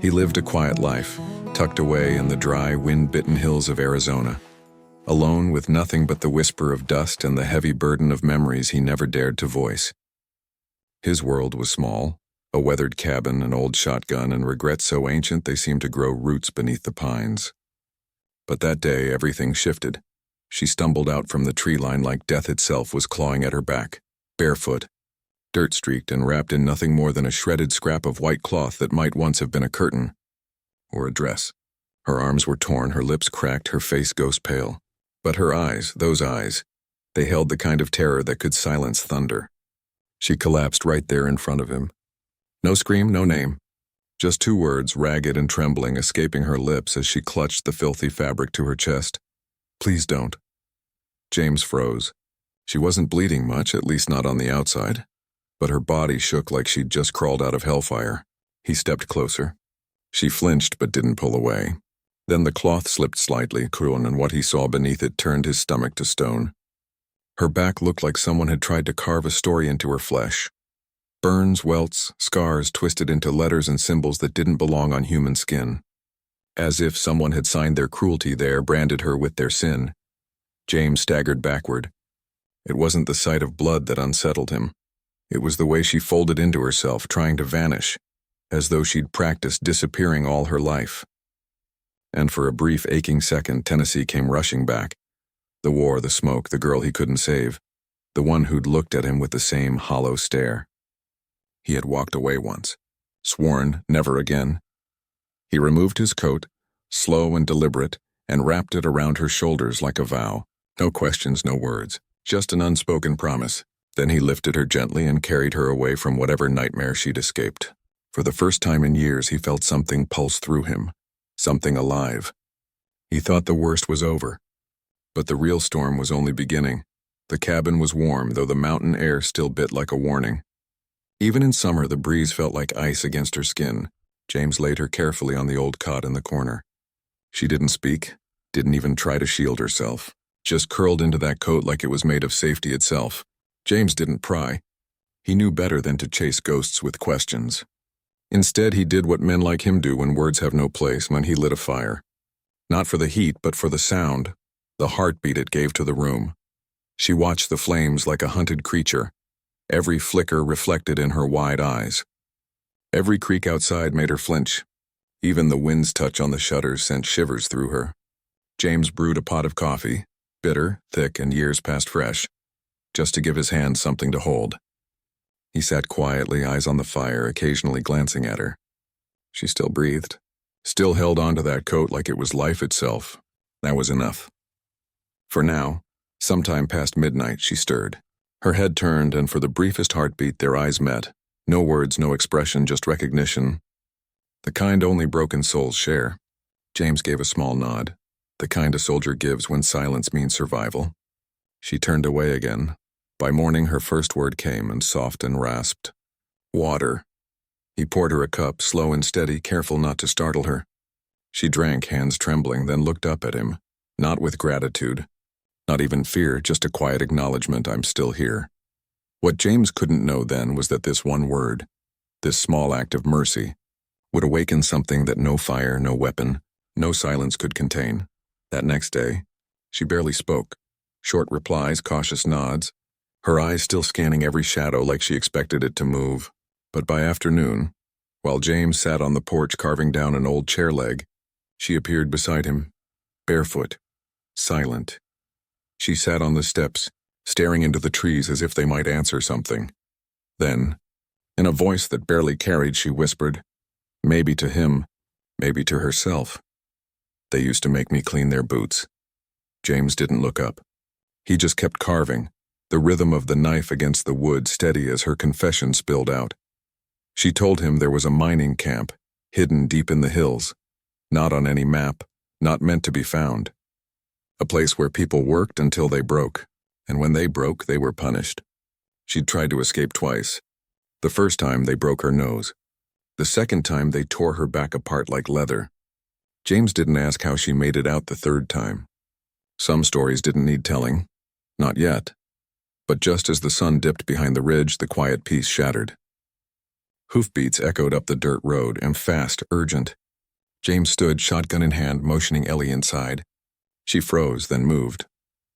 He lived a quiet life, tucked away in the dry, wind-bitten hills of Arizona, alone with nothing but the whisper of dust and the heavy burden of memories he never dared to voice. His world was small, a weathered cabin, an old shotgun, and regrets so ancient they seemed to grow roots beneath the pines. But that day, everything shifted. She stumbled out from the tree line like death itself was clawing at her back, barefoot, dirt-streaked and wrapped in nothing more than a shredded scrap of white cloth that might once have been a curtain or a dress. Her arms were torn, her lips cracked, her face ghost pale. But her eyes, those eyes, they held the kind of terror that could silence thunder. She collapsed right there in front of him. No scream, no name. Just two words, ragged and trembling, escaping her lips as she clutched the filthy fabric to her chest. "Please don't." James froze. She wasn't bleeding much, at least not on the outside, but her body shook like she'd just crawled out of hellfire. He stepped closer. She flinched but didn't pull away. Then the cloth slipped slightly, and what he saw beneath it turned his stomach to stone. Her back looked like someone had tried to carve a story into her flesh. Burns, welts, scars twisted into letters and symbols that didn't belong on human skin. As if someone had signed their cruelty there, branded her with their sin. James staggered backward. It wasn't the sight of blood that unsettled him. It was the way she folded into herself, trying to vanish, as though she'd practiced disappearing all her life. And for a brief, aching second, Tennessee came rushing back. The war, the smoke, the girl he couldn't save, the one who'd looked at him with the same hollow stare. He had walked away once, sworn never again. He removed his coat, slow and deliberate, and wrapped it around her shoulders like a vow. No questions, no words, just an unspoken promise. Then he lifted her gently and carried her away from whatever nightmare she'd escaped. For the first time in years, he felt something pulse through him, something alive. He thought the worst was over, but the real storm was only beginning. The cabin was warm, though the mountain air still bit like a warning. Even in summer, the breeze felt like ice against her skin. James laid her carefully on the old cot in the corner. She didn't speak, didn't even try to shield herself, just curled into that coat like it was made of safety itself. James didn't pry. He knew better than to chase ghosts with questions. Instead, he did what men like him do when words have no place, when he lit a fire. Not for the heat, but for the sound, the heartbeat it gave to the room. She watched the flames like a hunted creature, every flicker reflected in her wide eyes. Every creak outside made her flinch. Even the wind's touch on the shutters sent shivers through her. James brewed a pot of coffee, bitter, thick, and years past fresh, just to give his hand something to hold. He sat quietly, eyes on the fire, occasionally glancing at her. She still breathed, still held onto that coat like it was life itself. That was enough. For now, sometime past midnight, she stirred. Her head turned, and for the briefest heartbeat, their eyes met. No words, no expression, just recognition. The kind only broken souls share. James gave a small nod, the kind a soldier gives when silence means survival. She turned away again. By morning, her first word came, and soft and rasped. "Water." He poured her a cup, slow and steady, careful not to startle her. She drank, hands trembling, then looked up at him, not with gratitude, not even fear, just a quiet acknowledgement, "I'm still here." What James couldn't know then was that this one word, this small act of mercy, would awaken something that no fire, no weapon, no silence could contain. That next day, she barely spoke. Short replies, cautious nods, her eyes still scanning every shadow like she expected it to move. But by afternoon, while James sat on the porch carving down an old chair leg, she appeared beside him, barefoot, silent. She sat on the steps, staring into the trees as if they might answer something. Then, in a voice that barely carried, she whispered, maybe to him, maybe to herself, "They used to make me clean their boots." James didn't look up. He just kept carving, the rhythm of the knife against the wood steady as her confession spilled out. She told him there was a mining camp, hidden deep in the hills, not on any map, not meant to be found. A place where people worked until they broke, and when they broke, they were punished. She'd tried to escape twice. The first time, they broke her nose. The second time, they tore her back apart like leather. James didn't ask how she made it out the third time. Some stories didn't need telling. Not yet. But just as the sun dipped behind the ridge, the quiet peace shattered. Hoofbeats echoed up the dirt road, and fast, urgent. James stood, shotgun in hand, motioning Ellie inside. She froze, then moved.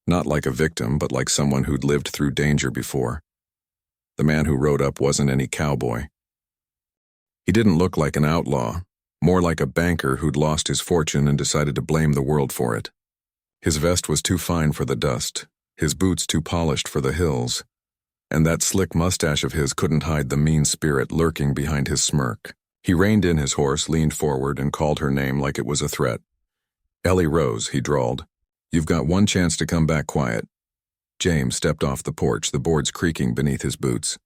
Not like a victim, but like someone who'd lived through danger before. The man who rode up wasn't any cowboy. He didn't look like an outlaw, more like a banker who'd lost his fortune and decided to blame the world for it. His vest was too fine for the dust, his boots too polished for the hills, and that slick mustache of his couldn't hide the mean spirit lurking behind his smirk. He reined in his horse, leaned forward, and called her name like it was a threat. Ellie rose, he drawled. "You've got one chance to come back quiet." James stepped off the porch, the boards creaking beneath his boots.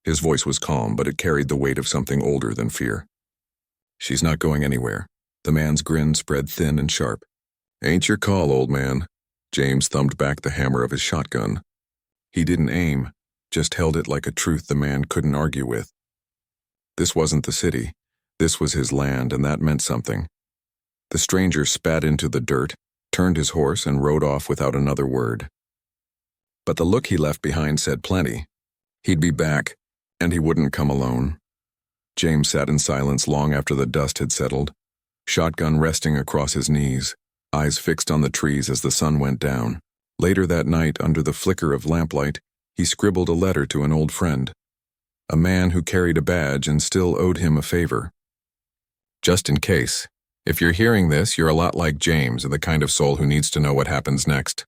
His voice was calm, but it carried the weight of something older than fear. "She's not going anywhere." The man's grin spread thin and sharp. "Ain't your call, old man." James thumbed back the hammer of his shotgun. He didn't aim, just held it like a truth the man couldn't argue with. This wasn't the city. This was his land, and that meant something. The stranger spat into the dirt, turned his horse, and rode off without another word. But the look he left behind said plenty. He'd be back, and he wouldn't come alone. James sat in silence long after the dust had settled, shotgun resting across his knees, eyes fixed on the trees as the sun went down. Later that night, under the flicker of lamplight, he scribbled a letter to an old friend, a man who carried a badge and still owed him a favor. "Just in case, if you're hearing this, you're a lot like James, the kind of soul who needs to know what happens next.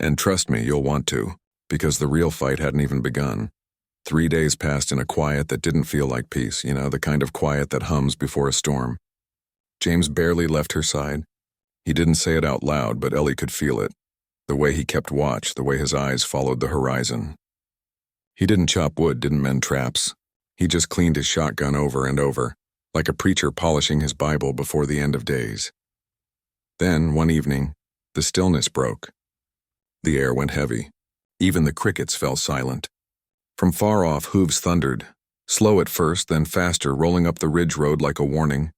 And trust me, you'll want to, because the real fight hadn't even begun." 3 days passed in a quiet that didn't feel like peace, the kind of quiet that hums before a storm. James barely left her side. He didn't say it out loud, but Ellie could feel it. The way he kept watch, the way his eyes followed the horizon. He didn't chop wood, didn't mend traps. He just cleaned his shotgun over and over, like a preacher polishing his Bible before the end of days. Then, one evening, the stillness broke. The air went heavy. Even the crickets fell silent. From far off, hooves thundered, slow at first, then faster, rolling up the ridge road like a warning.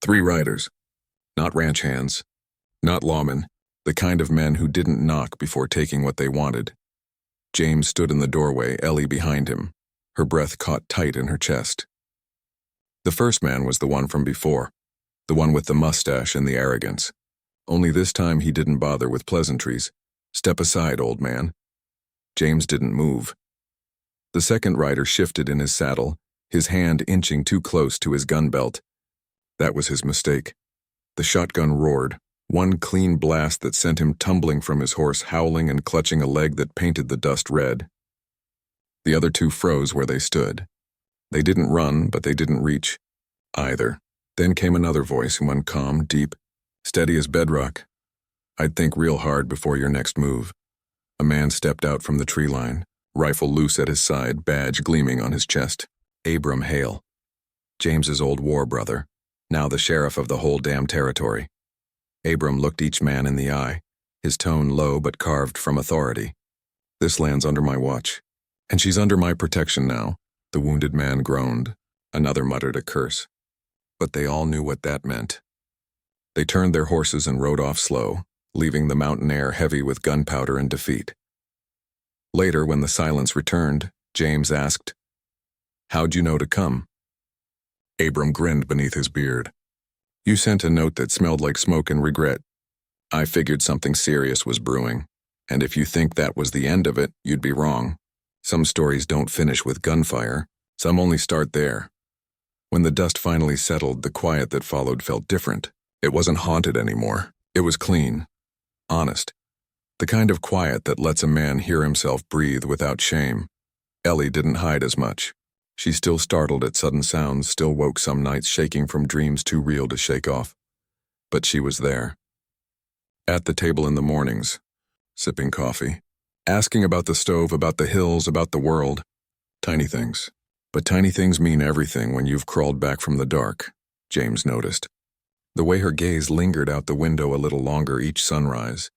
3 riders. Not ranch hands. Not lawmen. The kind of men who didn't knock before taking what they wanted. James stood in the doorway, Ellie behind him, her breath caught tight in her chest. The first man was the one from before, the one with the mustache and the arrogance. Only this time he didn't bother with pleasantries. "Step aside, old man." James didn't move. The second rider shifted in his saddle, his hand inching too close to his gun belt. That was his mistake. The shotgun roared, one clean blast that sent him tumbling from his horse, howling and clutching a leg that painted the dust red. The other 2 froze where they stood. They didn't run, but they didn't reach either. Then came another voice, one calm, deep, steady as bedrock. "I'd think real hard before your next move." A man stepped out from the tree line, rifle loose at his side, badge gleaming on his chest. Abram Hale. James's old war brother, now the sheriff of the whole damn territory. Abram looked each man in the eye, his tone low but carved from authority. "This land's under my watch, and she's under my protection now." The wounded man groaned. Another muttered a curse. But they all knew what that meant. They turned their horses and rode off slow, leaving the mountain air heavy with gunpowder and defeat. Later, when the silence returned, James asked, "How'd you know to come?" Abram grinned beneath his beard. "You sent a note that smelled like smoke and regret. I figured something serious was brewing, and if you think that was the end of it, you'd be wrong. Some stories don't finish with gunfire, some only start there." When the dust finally settled, the quiet that followed felt different. It wasn't haunted anymore. It was clean, honest. The kind of quiet that lets a man hear himself breathe without shame. Ellie didn't hide as much. She still startled at sudden sounds, still woke some nights shaking from dreams too real to shake off. But she was there. At the table in the mornings, sipping coffee, asking about the stove, about the hills, about the world. Tiny things. But tiny things mean everything when you've crawled back from the dark, James noticed. The way her gaze lingered out the window a little longer each sunrise.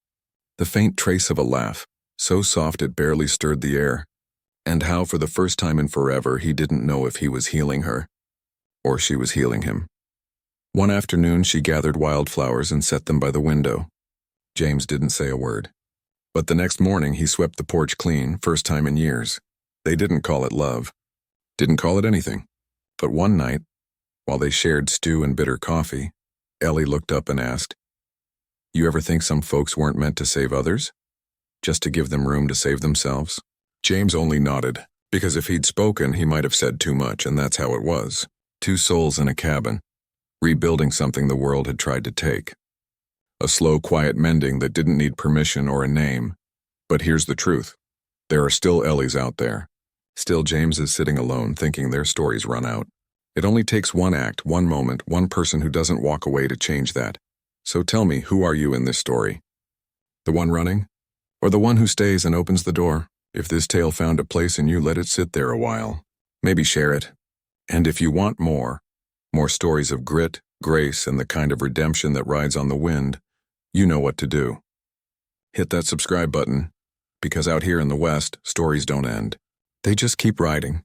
The faint trace of a laugh, so soft it barely stirred the air. And how for the first time in forever he didn't know if he was healing her, or she was healing him. One afternoon she gathered wildflowers and set them by the window. James didn't say a word. But the next morning he swept the porch clean, first time in years. They didn't call it love. Didn't call it anything. But one night, while they shared stew and bitter coffee, Ellie looked up and asked, "You ever think some folks weren't meant to save others? Just to give them room to save themselves?" James only nodded, because if he'd spoken, he might have said too much, and that's how it was. Two souls in a cabin, rebuilding something the world had tried to take. A slow, quiet mending that didn't need permission or a name. But here's the truth. There are still Ellies out there. Still James is sitting alone, thinking their story's run out. It only takes one act, one moment, one person who doesn't walk away to change that. So tell me, who are you in this story? The one running? Or the one who stays and opens the door? If this tale found a place in you, let it sit there a while. Maybe share it. And if you want more stories of grit, grace, and the kind of redemption that rides on the wind, you know what to do. Hit that subscribe button, because out here in the West, stories don't end. They just keep riding.